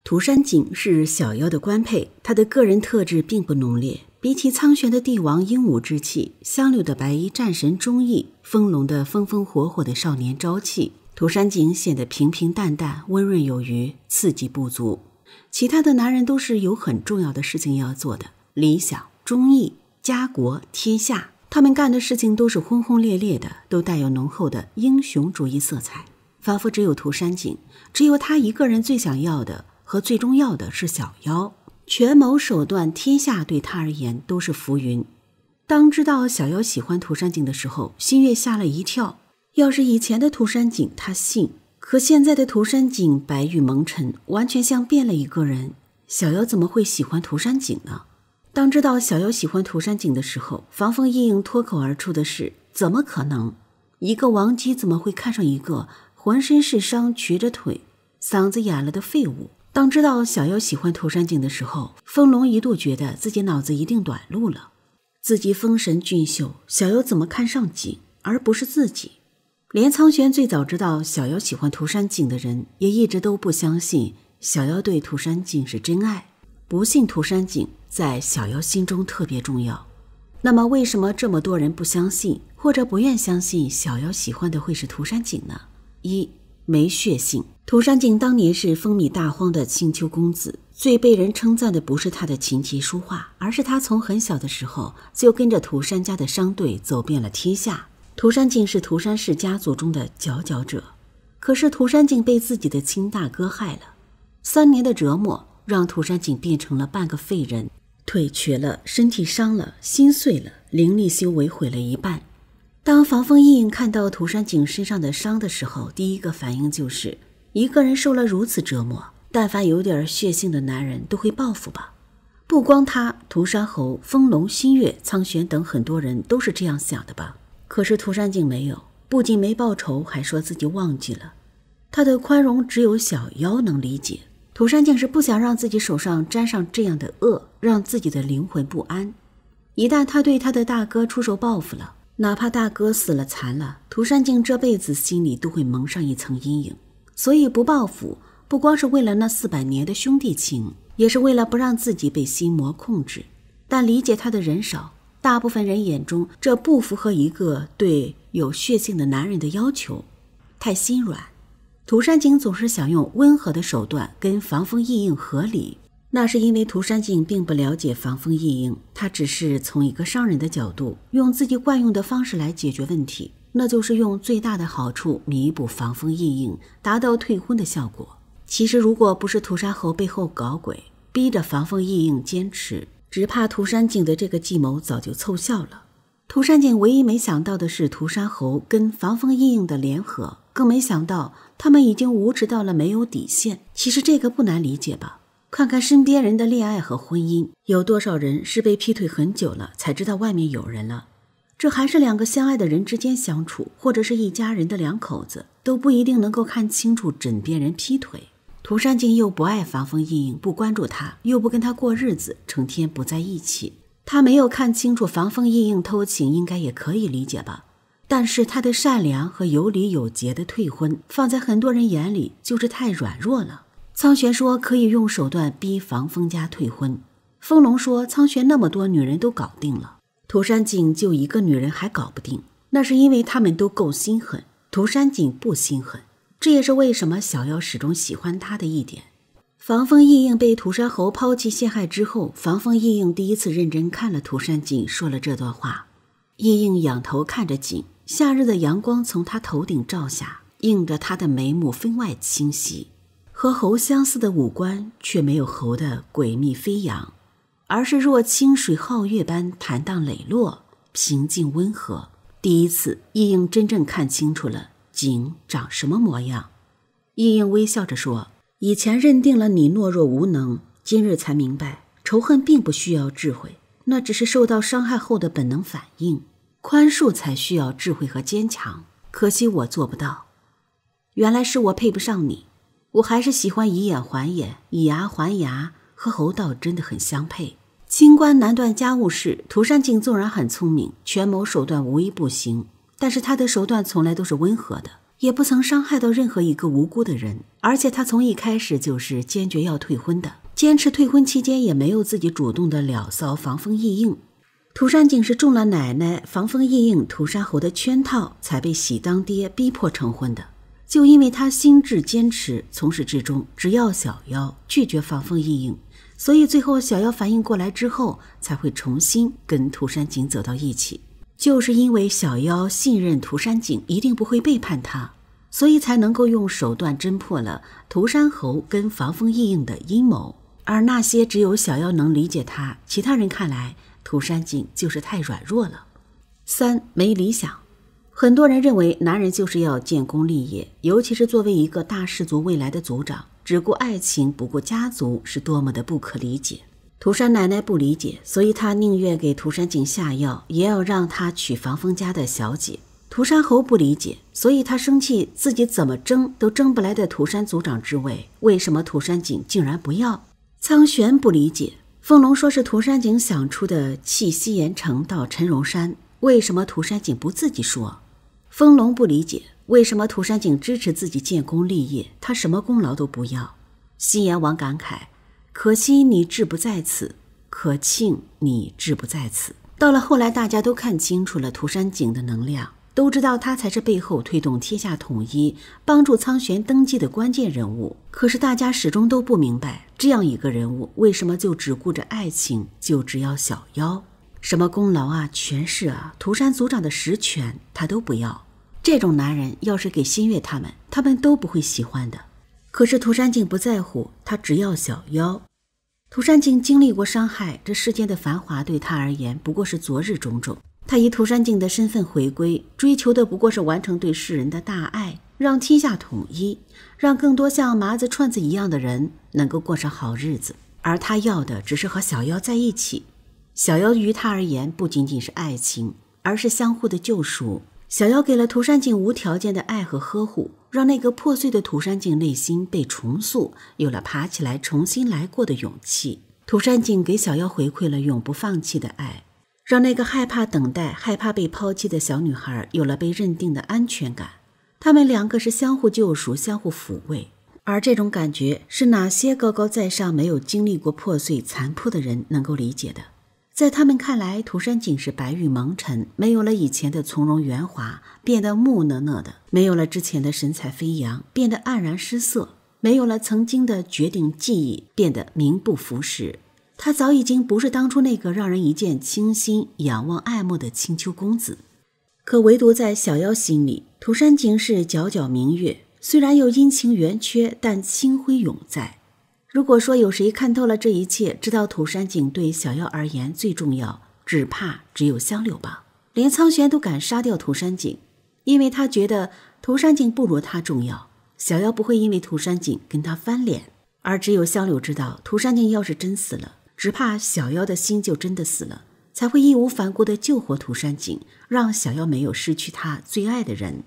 涂山璟是小妖的官配，他的个人特质并不浓烈，比起苍玄的帝王英武之气，香柳的白衣战神忠义，风龙的风风火火的少年朝气，涂山璟显得平平淡淡，温润有余，刺激不足。其他的男人都是有很重要的事情要做的，理想、忠义、家国、天下，他们干的事情都是轰轰烈烈的，都带有浓厚的英雄主义色彩。仿佛只有涂山璟，只有他一个人最想要的和最重要的是小妖，权谋手段天下对他而言都是浮云。当知道小妖喜欢涂山璟的时候，新月吓了一跳。要是以前的涂山璟他信，可现在的涂山璟白玉蒙尘，完全像变了一个人。小妖怎么会喜欢涂山璟呢？当知道小妖喜欢涂山璟的时候，防风一应脱口而出的是：怎么可能？一个王姬怎么会看上一个浑身是伤、瘸着腿、嗓子哑了的废物？当知道小妖喜欢涂山璟的时候，风龙一度觉得自己脑子一定短路了。自己风神俊秀，小妖怎么看上璟而不是自己？连苍玄最早知道小妖喜欢涂山璟的人，也一直都不相信小妖对涂山璟是真爱，不信涂山璟在小妖心中特别重要。那么为什么这么多人不相信或者不愿相信小妖喜欢的会是涂山璟呢？一、没血性。涂山璟当年是风靡大荒的青丘公子，最被人称赞的不是他的琴棋书画，而是他从很小的时候就跟着涂山家的商队走遍了天下。涂山璟是涂山氏家族中的佼佼者，可是涂山璟被自己的亲大哥害了，3年的折磨让涂山璟变成了半个废人，腿瘸了，身体伤了，心碎了，灵力修为毁了一半。当防风一应看到涂山璟身上的伤的时候，第一个反应就是一个人受了如此折磨，但凡有点血性的男人都会报复吧。不光他，涂山侯、风龙、新月、苍玄等很多人都是这样想的吧。可是涂山璟没有，不仅没报仇，还说自己忘记了。他的宽容只有小妖能理解。涂山璟是不想让自己手上沾上这样的恶，让自己的灵魂不安。一旦他对他的大哥出手报复了，哪怕大哥死了残了，涂山璟这辈子心里都会蒙上一层阴影。所以不报复，不光是为了那400年的兄弟情，也是为了不让自己被心魔控制。但理解他的人少，大部分人眼中这不符合一个对有血性的男人的要求，太心软。涂山璟总是想用温和的手段跟防风一应合理，那是因为涂山璟并不了解防风一应，他只是从一个商人的角度，用自己惯用的方式来解决问题，那就是用最大的好处弥补防风一应，达到退婚的效果。其实如果不是涂山侯背后搞鬼，逼着防风一应坚持，只怕涂山璟的这个计谋早就凑效了。涂山璟唯一没想到的是涂山侯跟防风一应的联合，更没想到他们已经无耻到了没有底线。其实这个不难理解吧，看看身边人的恋爱和婚姻，有多少人是被劈腿很久了才知道外面有人了。这还是2个相爱的人之间相处，或者是一家人的2口子，都不一定能够看清楚枕边人劈腿。涂山璟又不爱防风一应，不关注他，又不跟他过日子，成天不在一起。他没有看清楚防风一应偷情，应该也可以理解吧。但是他的善良和有理有节的退婚，放在很多人眼里就是太软弱了。苍玄说可以用手段逼防风家退婚，风龙说苍玄那么多女人都搞定了，涂山璟就一个女人还搞不定，那是因为他们都够心狠，涂山璟不心狠。这也是为什么小妖始终喜欢他的一点。防风一应被涂山侯抛弃陷害之后，防风一应第一次认真看了涂山璟，说了这段话。一应仰头看着璟，夏日的阳光从他头顶照下，映着他的眉目分外清晰，和猴相似的五官却没有猴的诡秘飞扬，而是若清水皓月般坦荡磊落，平静温和。第一次一应真正看清楚了璟长什么模样。一应微笑着说，以前认定了你懦弱无能，今日才明白仇恨并不需要智慧，那只是受到伤害后的本能反应，宽恕才需要智慧和坚强，可惜我做不到。原来是我配不上你，我还是喜欢以眼还眼，以牙还牙，和侯道真的很相配。清官难断家务事，涂山璟纵然很聪明，权谋手段无一不行，但是他的手段从来都是温和的，也不曾伤害到任何一个无辜的人，而且他从一开始就是坚决要退婚的，坚持退婚期间也没有自己主动的了骚防风易应。涂山璟是中了奶奶防风易应涂山侯的圈套，才被喜当爹逼迫成婚的。就因为他心智坚持，从始至终只要小妖，拒绝防风易应，所以最后小妖反应过来之后，才会重新跟涂山璟走到一起。就是因为小妖信任涂山璟一定不会背叛他，所以才能够用手段侦破了涂山侯跟防风易应的阴谋。而那些只有小妖能理解他，其他人看来涂山璟就是太软弱了。3. 没理想。很多人认为男人就是要建功立业，尤其是作为一个大氏族未来的族长，只顾爱情不顾家族是多么的不可理解。涂山奶奶不理解，所以她宁愿给涂山璟下药，也要让他娶防风家的小姐。涂山侯不理解，所以他生气自己怎么争都争不来的涂山族长之位，为什么涂山璟竟然不要？苍玄不理解，凤龙说是涂山璟想出的弃西岩城到陈荣山，为什么涂山璟不自己说？风龙不理解，为什么涂山璟支持自己建功立业，他什么功劳都不要？西岩王感慨，可惜你志不在此，可庆你志不在此。到了后来，大家都看清楚了涂山璟的能量，都知道他才是背后推动天下统一、帮助苍玄登基的关键人物。可是大家始终都不明白，这样一个人物为什么就只顾着爱情，就只要小妖？什么功劳啊、权势啊，涂山族长的实权他都不要。这种男人要是给新月他们都不会喜欢的。可是涂山璟不在乎，他只要小妖。涂山璟经历过伤害，这世间的繁华对他而言不过是昨日种种。他以涂山璟的身份回归，追求的不过是完成对世人的大爱，让天下统一，让更多像麻子串子一样的人能够过上好日子。而他要的只是和小妖在一起。小妖于他而言不仅仅是爱情，而是相互的救赎。小妖给了涂山璟无条件的爱和呵护，让那个破碎的涂山璟内心被重塑，有了爬起来重新来过的勇气。涂山璟给小妖回馈了永不放弃的爱，让那个害怕等待、害怕被抛弃的小女孩有了被认定的安全感。他们两个是相互救赎、相互抚慰，而这种感觉是哪些高高在上、没有经历过破碎残破的人能够理解的？在他们看来，涂山璟是白玉蒙尘，没有了以前的从容圆滑，变得木讷讷的；没有了之前的神采飞扬，变得黯然失色；没有了曾经的绝顶技艺，变得名不符实。他早已经不是当初那个让人一见倾心、仰望爱慕的青丘公子。可唯独在小妖心里，涂山璟是皎皎明月，虽然有阴晴圆缺，但清辉永在。如果说有谁看透了这一切，知道涂山璟对小妖而言最重要，只怕只有香柳吧。连苍玄都敢杀掉涂山璟，因为他觉得涂山璟不如他重要。小妖不会因为涂山璟跟他翻脸，而只有香柳知道，涂山璟要是真死了，只怕小妖的心就真的死了，才会义无反顾地救活涂山璟，让小妖没有失去他最爱的人。